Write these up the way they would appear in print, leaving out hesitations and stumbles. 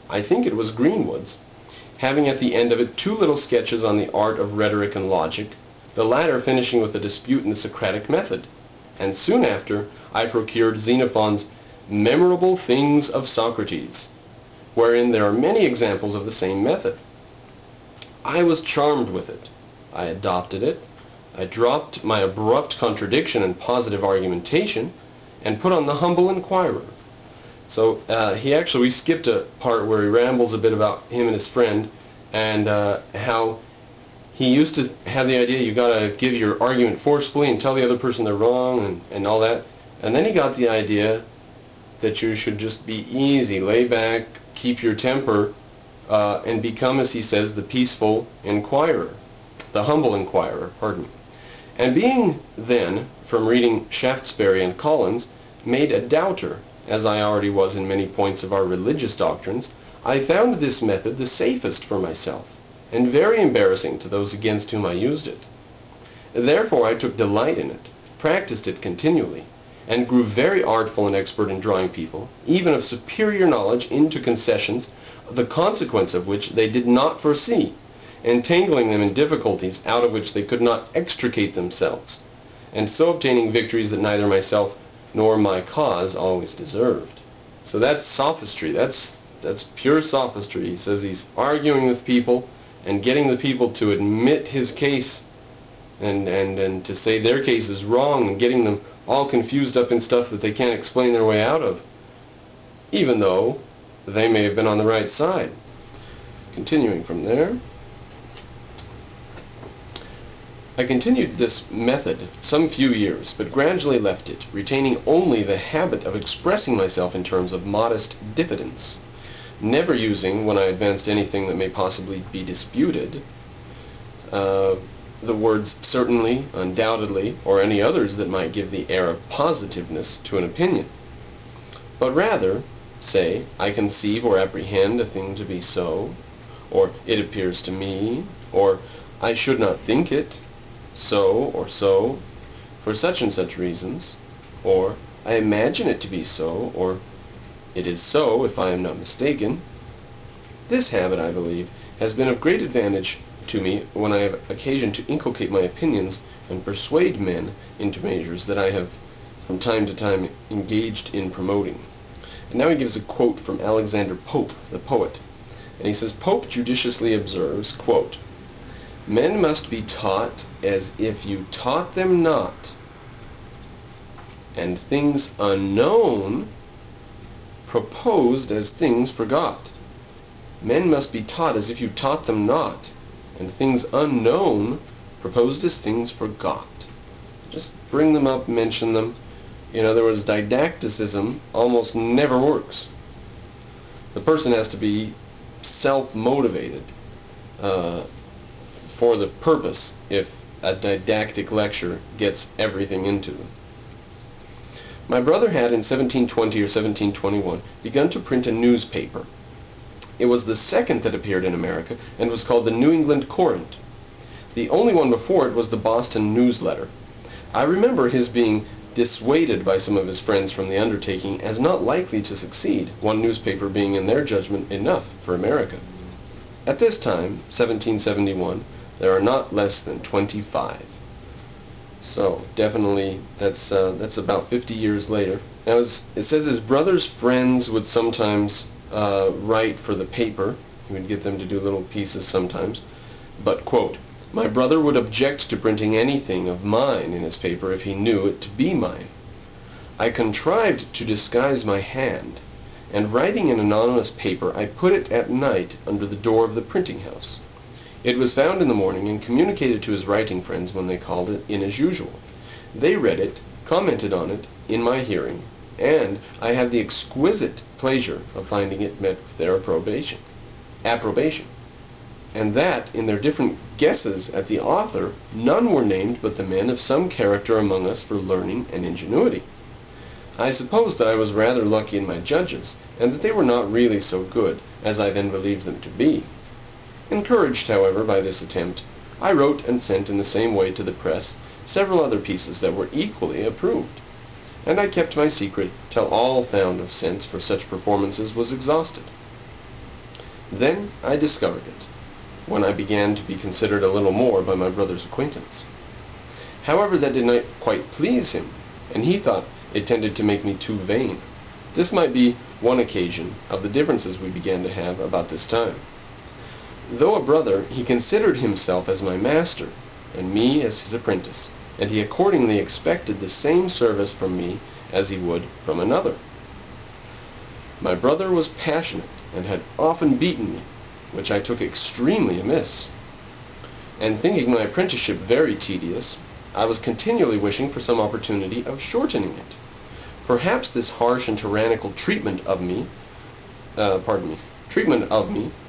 I think it was Greenwood's, having at the end of it 2 little sketches on the art of rhetoric and logic, the latter finishing with a dispute in the Socratic method. And soon after, I procured Xenophon's Memorable Things of Socrates, wherein there are many examples of the same method. I was charmed with it. I adopted it. I dropped my abrupt contradiction and positive argumentation, and put on the humble inquirer. So we skipped a part where he rambles a bit about him and his friend, and how he used to have the idea you gotta give your argument forcefully and tell the other person they're wrong and all that. And then he got the idea that you should just be easy, lay back, keep your temper, and become, as he says, the peaceful inquirer, the humble inquirer, pardon me. And being then, from reading Shaftesbury and Collins, made a doubter, as I already was in many points of our religious doctrines, I found this method the safest for myself, and very embarrassing to those against whom I used it. Therefore I took delight in it, practiced it continually, and grew very artful and expert in drawing people, even of superior knowledge, into concessions, the consequence of which they did not foresee, entangling them in difficulties out of which they could not extricate themselves, and so obtaining victories that neither myself nor my cause always deserved. So that's sophistry. That's pure sophistry. He says he's arguing with people and getting the people to admit his case and to say their case is wrong, and getting them all confused up in stuff that they can't explain their way out of, even though they may have been on the right side. Continuing from there, I continued this method some few years, but gradually left it, retaining only the habit of expressing myself in terms of modest diffidence, never using, when I advanced anything that may possibly be disputed, the words certainly, undoubtedly, or any others that might give the air of positiveness to an opinion, but rather say, I conceive or apprehend a thing to be so, or it appears to me, or I should not think it, so or so, for such and such reasons, or I imagine it to be so, or it is so if I am not mistaken. This habit, I believe, has been of great advantage to me when I have occasion to inculcate my opinions and persuade men into measures that I have from time to time engaged in promoting. And now he gives a quote from Alexander Pope, the poet, and he says, Pope judiciously observes, quote, Men must be taught as if you taught them not, and things unknown proposed as things forgot. Men must be taught as if you taught them not, and things unknown proposed as things forgot. Just bring them up, mention them. In other words, didacticism almost never works. The person has to be self-motivated for the purpose if a didactic lecture gets everything into them. My brother had in 1720 or 1721 begun to print a newspaper. It was the second that appeared in America and was called the New England Courant. The only one before it was the Boston Newsletter. I remember his being dissuaded by some of his friends from the undertaking as not likely to succeed, one newspaper being in their judgment enough for America. At this time, 1771, there are not less than 25. So definitely that's about 50 years later. Now it says his brother's friends would sometimes write for the paper. He would get them to do little pieces sometimes. But, quote, my brother would object to printing anything of mine in his paper if he knew it to be mine. I contrived to disguise my hand, and writing an anonymous paper, I put it at night under the door of the printing house. It was found in the morning and communicated to his writing friends when they called it in as usual. They read it, commented on it in my hearing, and I had the exquisite pleasure of finding it met with their approbation, and that, in their different guesses at the author, none were named but the men of some character among us for learning and ingenuity. I suppose that I was rather lucky in my judges, and that they were not really so good as I then believed them to be. Encouraged, however, by this attempt, I wrote and sent in the same way to the press several other pieces that were equally approved, and I kept my secret till all found of sense for such performances was exhausted. Then I discovered it, when I began to be considered a little more by my brother's acquaintance. However, that did not quite please him, and he thought it tended to make me too vain. This might be one occasion of the differences we began to have about this time. Though a brother, he considered himself as my master, and me as his apprentice, and he accordingly expected the same service from me as he would from another. My brother was passionate, and had often beaten me, which I took extremely amiss. And thinking my apprenticeship very tedious, I was continually wishing for some opportunity of shortening it. Perhaps this harsh and tyrannical treatment of me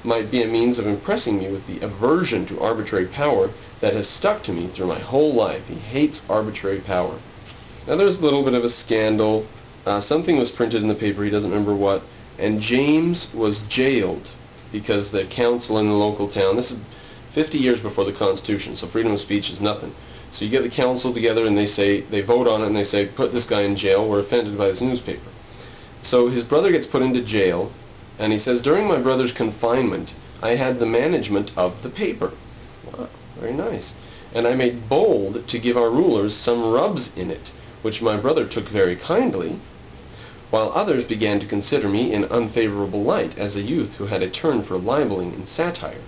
might be a means of impressing me with the aversion to arbitrary power that has stuck to me through my whole life. He hates arbitrary power. Now there's a little bit of a scandal. Something was printed in the paper, he doesn't remember what, and James was jailed because the council in the local town, this is 50 years before the Constitution, so freedom of speech is nothing. So you get the council together and they vote on it and they say, put this guy in jail, we're offended by this newspaper. So his brother gets put into jail, and he says, during my brother's confinement, I had the management of the paper. Wow, very nice. And I made bold to give our rulers some rubs in it, which my brother took very kindly, while others began to consider me in unfavorable light as a youth who had a turn for libeling and satire.